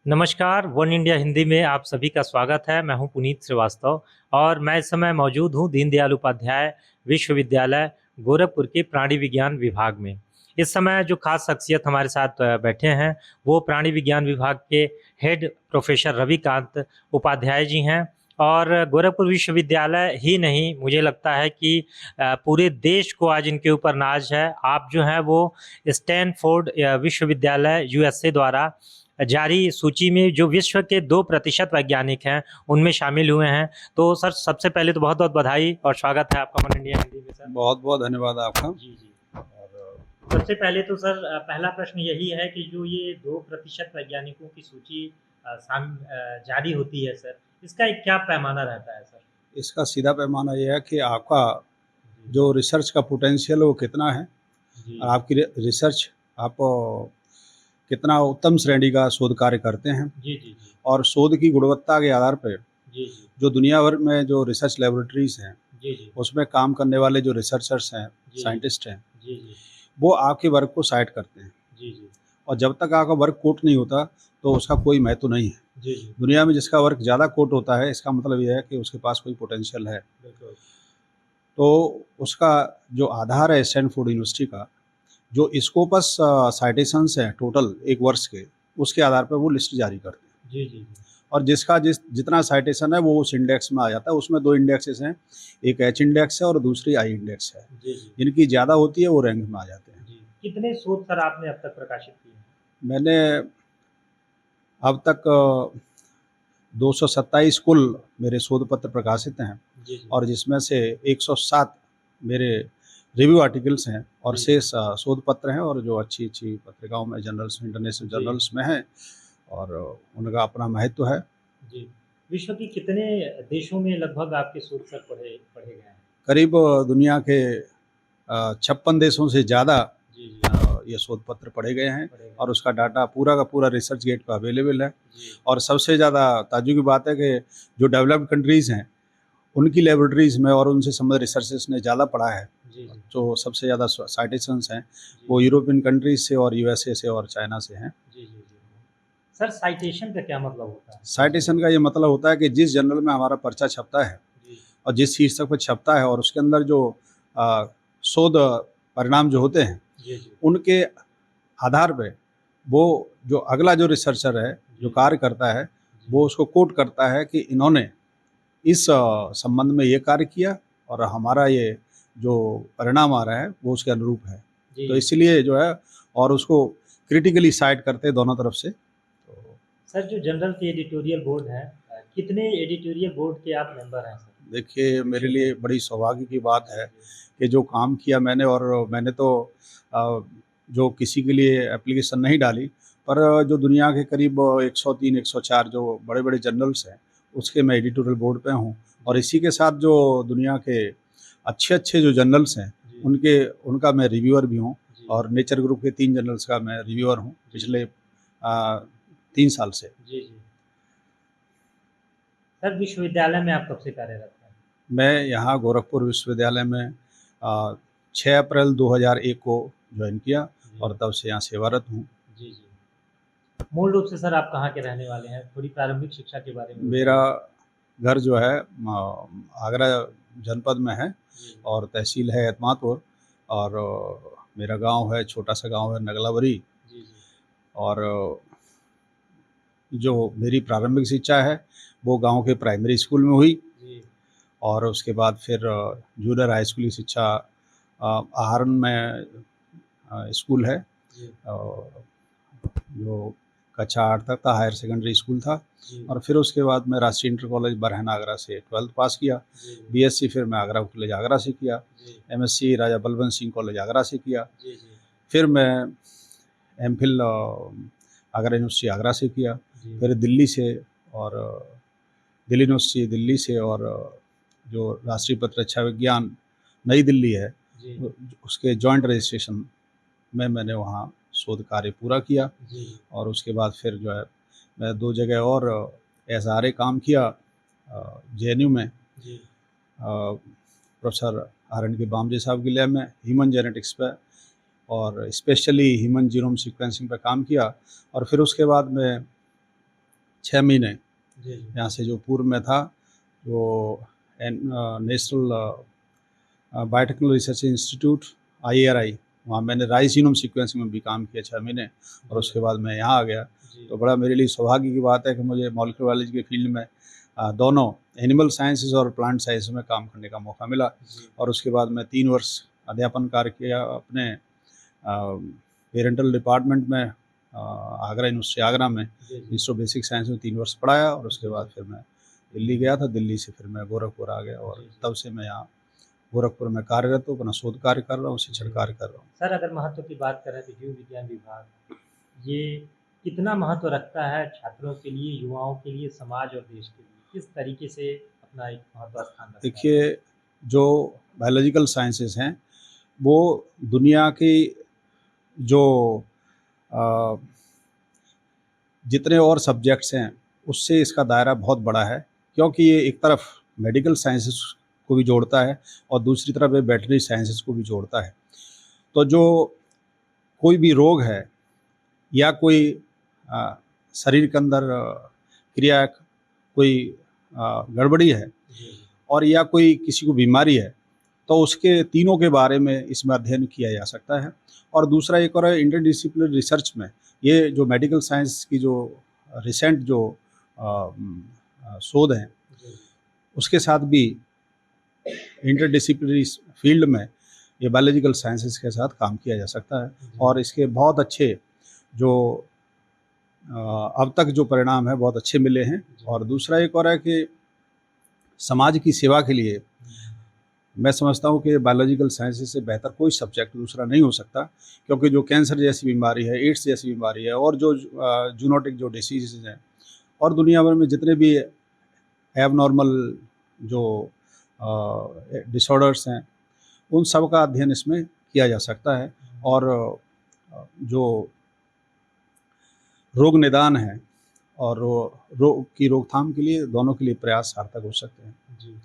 नमस्कार, one India Hindi में आप सभी का स्वागत है। मैं हूं पुनीत श्रीवास्तव और मैं इस समय मौजूद हूं दीनदयाल उपाध्याय विश्वविद्यालय गोरखपुर के प्राणी विज्ञान विभाग में। इस समय जो खास शख्सियत हमारे साथ बैठे हैं वो प्राणी विज्ञान विभाग के हेड प्रोफेसर रविकांत उपाध्याय जी हैं। और गोरखपुर विश्वविद्यालय ही नहीं, मुझे लगता है कि पूरे देश को आज इनके ऊपर नाज है। आप जो हैं वो स्टैनफोर्ड विश्वविद्यालय यूएसए द्वारा जारी सूची में जो विश्व के 2% वैज्ञानिक हैं उनमें शामिल हुए हैं। तो सर, सबसे पहले तो बहुत बहुत बधाई और स्वागत है आपका वन इंडिया हिंदी में। सर बहुत बहुत धन्यवाद आपका। जी जी। और सबसे पहले तो सर पहला प्रश्न यही है कि जो ये 2% वैज्ञानिकों की सूची जारी होती है सर, इसका एक क्या पैमाना रहता है सर? इसका सीधा पैमाना ये है कि आपका जी जो रिसर्च का पोटेंशियल है वो कितना है जी और आपकी रिसर्च आप कितना उत्तम श्रेणी का शोध कार्य करते हैं जी जी जी और शोध की गुणवत्ता के आधार पर जी जी जो दुनिया भर में जो रिसर्च लेबोरेटरीज हैं जी जी उसमें काम करने वाले जो रिसर्चर्स हैं, जी साइंटिस्ट हैं, जी जी वो आपके वर्क को साइट करते हैं। जी जी और जब तक आपका वर्क कोट नहीं होता तो उसका कोई महत्व नहीं है। जी जी दुनिया में जिसका वर्क ज़्यादा कोट होता है इसका मतलब ये है कि उसके पास कोई पोटेंशियल है। बिल्कुल। तो उसका जो आधार है स्टैनफोर्ड यूनिवर्सिटी का, जो स्कोपस साइटेशंस हैं टोटल एक वर्ष के, उसके आधार पर वो लिस्ट जारी करते हैं। जी जी जी और जिसका जितना साइटेशन है वो उस इंडेक्स में आ जाता है। उसमें दो इंडेक्सेस हैं, एक एच इंडेक्स है और दूसरी आई इंडेक्स है। जी जी जिनकी ज़्यादा होती है वो रैंक में आ जाते हैं। जी। कितने शोध सर आपने अब तक प्रकाशित किए हैं? मैंने अब तक 227 कुल मेरे शोध पत्र प्रकाशित हैं जी जी और जिसमें से 107 मेरे रिव्यू आर्टिकल्स हैं और जी। शेष शोध पत्र हैं और जो अच्छी अच्छी पत्रिकाओं में, जर्नल्स में, इंटरनेशनल जी जर्नल्स में हैं और उनका अपना महत्व है। जी। विश्व के कितने देशों में लगभग आपके शोध सर पढ़े पढ़े गए हैं? करीब दुनिया के 56 देशों से ज़्यादा जी जी ये शोध पत्र पढ़े गए हैं पढ़े गए और उसका डाटा पूरा का पूरा रिसर्च गेट पे अवेलेबल है। जी और सबसे ज़्यादा ताज्जुब की बात है कि जो डेवलप्ड कंट्रीज़ हैं उनकी लेबोरेटरीज़ में और उनसे संबंधित रिसर्चेस ने ज़्यादा पढ़ा है। जी जी जो सबसे ज़्यादा साइटेशंस हैं जी वो यूरोपियन कंट्रीज़ से और यूएसए से और चाइना से हैं। जी जी जी। सर, साइटेशन का क्या मतलब होता है? साइटेशन का ये मतलब होता है कि जिस जर्नल में हमारा पर्चा छपता है जी और जिस शीर्षक पर छपता है और उसके अंदर जो अ, शोध परिणाम जो होते हैं जी जी उनके आधार पे वो जो अगला जो रिसर्चर है जो जी कार्य करता है जी वो उसको कोट करता है कि इन्होंने इस संबंध में ये कार्य किया और हमारा ये जो परिणाम आ रहा है वो उसके अनुरूप है। जी। तो इसलिए जो है और उसको क्रिटिकली साइट करते हैं दोनों तरफ से। तो सर, जो जनरल के एडिटोरियल बोर्ड है, कितने एडिटोरियल बोर्ड के आप मेंबर हैं सर? देखिए मेरे लिए बड़ी सौभाग्य की बात है जी कि जो काम किया मैंने और मैंने तो अ, जो किसी के लिए एप्लीकेशन नहीं डाली, पर जो दुनिया के करीब 103 104 जो बड़े-बड़े जर्नल्स हैं, उसके मैं एडिटोरियल बोर्ड पे हूँ। और इसी के साथ जो दुनिया के अच्छे-अच्छे जो जर्नल्स हैं, जी उनका मैं रिव्यूअर भी हूँ जी और नेचर ग्रुप के 3 जर्नल्स का मैं रिव्यूअर हूँ पिछले 3 साल से। जी जी। सर, विश्वविद्यालय में आप कब से कार्यरत हैं? मैं यहाँ गोरखपुर विश्वविद्यालय में 6 अप्रैल 2001 को जॉइन किया जी और तब से यहाँ सेवारत हूँ। जी जी। मूल रूप से सर आप कहाँ के रहने वाले हैं? थोड़ी प्रारंभिक शिक्षा के बारे में मेरा बताइए। घर जो है आगरा जनपद में है जी और तहसील है एतमादपुर और मेरा गांव है, छोटा सा गांव है नगलावरी। जी जी और जो मेरी प्रारंभिक शिक्षा है वो गांव के प्राइमरी स्कूल में हुई जी और उसके बाद फिर जूनियर हाई स्कूल की शिक्षा आहरण में स्कूल है जी जो कक्षा 8 तक था, हायर सेकेंडरी स्कूल था। जी और फिर उसके बाद मैं राष्ट्रीय इंटर कॉलेज बरहन आगरा से 12th पास किया। जी बीएससी फिर मैं आगरा कॉलेज आगरा से किया। जी एमएससी राजा बलवंत सिंह कॉलेज आगरा से किया। जी जी फिर मैं एमफिल आगरा यूनिवर्सिटी आगरा से किया। जी फिर दिल्ली से और दिल्ली यूनिवर्सिटी दिल्ली से और जो राष्ट्रीय प्रतिरक्षा विज्ञान नई दिल्ली है जी उसके जॉइंट रजिस्ट्रेशन में मैंने वहाँ शोध कार्य पूरा किया। जी और उसके बाद फिर जो है मैं 2 जगह और एसआरए काम किया जेएनयू में जी प्रोफेसर आर एन के बामजे साहब की लैब में ह्यूमन जेनेटिक्स पे और स्पेशली ह्यूमन जीनोम सीक्वेंसिंग पे काम किया। और फिर उसके बाद मैं 6 महीने जी जी यहाँ से जो पूर्व में था, जो national biotechnology research institute IARI, वहाँ मैंने राइस जीनोम सीक्वेंसिंग में भी काम किया 6 महीने, और उसके बाद मैं यहाँ आ गया। जी तो बड़ा मेरे लिए सौभाग्य की बात है कि मुझे मॉलिक्यूलर बायोलॉजी के फील्ड में दोनों एनिमल साइंसेज और प्लांट साइंस में काम करने का मौका मिला। जी और उसके बाद मैं 3 वर्ष अध्यापन कार्य किया अपने पेरेंटल डिपार्टमेंट में, आगरा यूनिवर्सिटी आगरा में जी जी इंस्टीट्यूट ऑफ बेसिक साइंस में 3 वर्ष पढ़ाया। और उसके बाद फिर मैं दिल्ली गया था, दिल्ली से फिर मैं गोरखपुर आ गया, और जी, जी। तब से मैं यहाँ गोरखपुर में कार्यरत हूँ, अपना शोध कार्य कर रहा हूँ, शिक्षण कार्य कर रहा हूँ। सर, अगर महत्व की बात करें तो जीव विज्ञान विभाग ये कितना महत्व रखता है छात्रों के लिए, युवाओं के लिए, समाज और देश के लिए? किस तरीके से अपना एक महत्व स्थान रखता है? देखिए, जो बायोलॉजिकल साइंसेस हैं वो दुनिया की जो अ, जितने और सब्जेक्ट्स हैं उससे इसका दायरा बहुत बड़ा है, क्योंकि ये एक तरफ मेडिकल साइंसेस को भी जोड़ता है और दूसरी तरफ ये वेटरनरी साइंसेस को भी जोड़ता है। तो जो कोई भी रोग है या कोई शरीर के अंदर क्रिया कोई गड़बड़ी है, जी जी और या कोई किसी को बीमारी है, तो उसके तीनों के बारे में इसमें अध्ययन किया जा सकता है। और दूसरा एक और है इंटरडिसिप्लिनरी रिसर्च में, ये जो मेडिकल साइंस की जो रिसेंट जो शोध हैं जी उसके साथ भी इंटरडिसिप्लिनरी फील्ड में ये बायोलॉजिकल साइंसेस के साथ काम किया जा सकता है। जी। और इसके बहुत अच्छे जो अब तक जो परिणाम है बहुत अच्छे मिले हैं। जी। और दूसरा एक और है कि समाज की सेवा के लिए मैं समझता हूँ कि बायोलॉजिकल साइंसेस से बेहतर कोई सब्जेक्ट दूसरा नहीं हो सकता, क्योंकि जो कैंसर जैसी बीमारी है, एड्स जैसी बीमारी है, और जो जूनोटिक जो डिसीज़ हैं, और दुनिया भर में जितने भी एबनॉर्मल जो डिसऑर्डर्स हैं, उन सब का अध्ययन इसमें किया जा सकता है। और जो रोग निदान है और रोग की रोकथाम के लिए, दोनों के लिए प्रयास सार्थक हो सकते हैं। जी।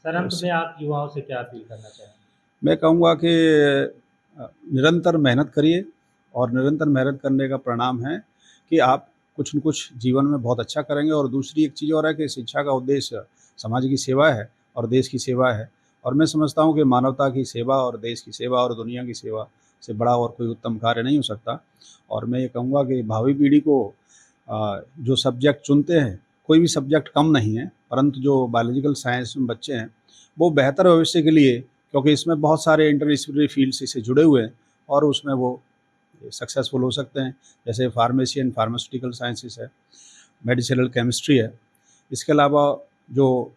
सर, अंत में आप युवाओं से क्या अपील करना चाहेंगे? मैं कहूँगा कि निरंतर मेहनत करिए, और निरंतर मेहनत करने का परिणाम है कि आप कुछ न कुछ जीवन में बहुत अच्छा करेंगे। और दूसरी एक चीज़ और है कि शिक्षा का उद्देश्य समाज की सेवा है और देश की सेवा है। और मैं समझता हूँ कि मानवता की सेवा और देश की सेवा और दुनिया की सेवा से बड़ा और कोई उत्तम कार्य नहीं हो सकता। और मैं ये कहूँगा कि भावी पीढ़ी को जो सब्जेक्ट चुनते हैं, कोई भी सब्जेक्ट कम नहीं है, परंतु जो बायोलॉजिकल साइंस में बच्चे हैं वो बेहतर भविष्य के लिए, क्योंकि इसमें बहुत सारे इंटरडिसिप्लिनरी फील्ड्स से जुड़े हुए हैं और उसमें वो सक्सेसफुल हो सकते हैं। जैसे फार्मेसी एंड फार्मास्यूटिकल साइंसेस है, मेडिसिनल केमिस्ट्री है, इसके अलावा जो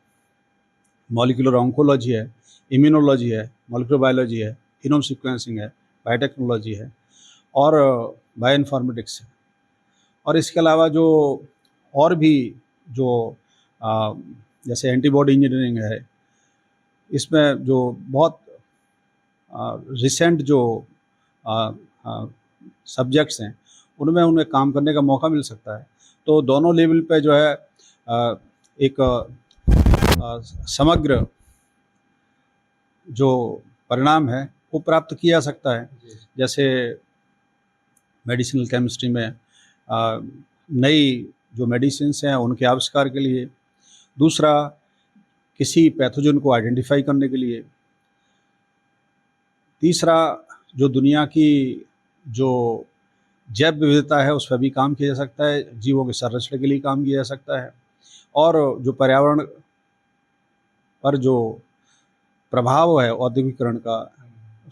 मॉलिक्यूलर ऑन्कोलॉजी है, इम्यूनोलॉजी है, मॉलिक्यूलर बायोलॉजी है, जीनोम सीक्वेंसिंग है, बायोटेक्नोलॉजी है, और बायो इन्फॉर्मेटिक्स है। और इसके अलावा जो और भी जो जैसे एंटीबॉडी इंजीनियरिंग है, इसमें जो बहुत रिसेंट जो सब्जेक्ट्स हैं उनमें उन्हें काम करने का मौका मिल सकता है। तो दोनों लेवल पे जो है एक समग्र जो परिणाम है वो प्राप्त किया जा सकता है। जी। जैसे मेडिसिनल केमिस्ट्री में नई जो मेडिसिन्स हैं उनके आविष्कार के लिए, दूसरा किसी पैथोजन को आइडेंटिफाई करने के लिए, तीसरा जो दुनिया की जो जैव विविधता है उस पर भी काम किया जा सकता है, जीवों के संरक्षण के लिए काम किया जा सकता है, और जो पर्यावरण पर जो प्रभाव है औद्योगिकरण का,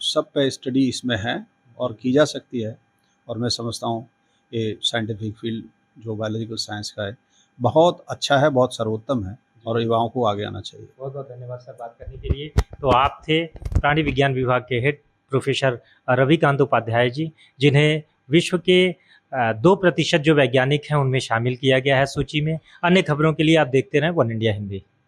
सब पे स्टडी इसमें है और की जा सकती है। और मैं समझता हूँ ये साइंटिफिक फील्ड जो बायोलॉजिकल साइंस का है बहुत अच्छा है, बहुत सर्वोत्तम है, और युवाओं को आगे आना चाहिए। बहुत बहुत धन्यवाद सर बात करने के लिए। तो आप थे प्राणी विज्ञान विभाग के हेड प्रोफेसर रविकांत उपाध्याय जी, जिन्हें विश्व के 2% जो वैज्ञानिक हैं उनमें शामिल किया गया है सूची में। अन्य खबरों के लिए आप देखते रहें वन इंडिया हिंदी।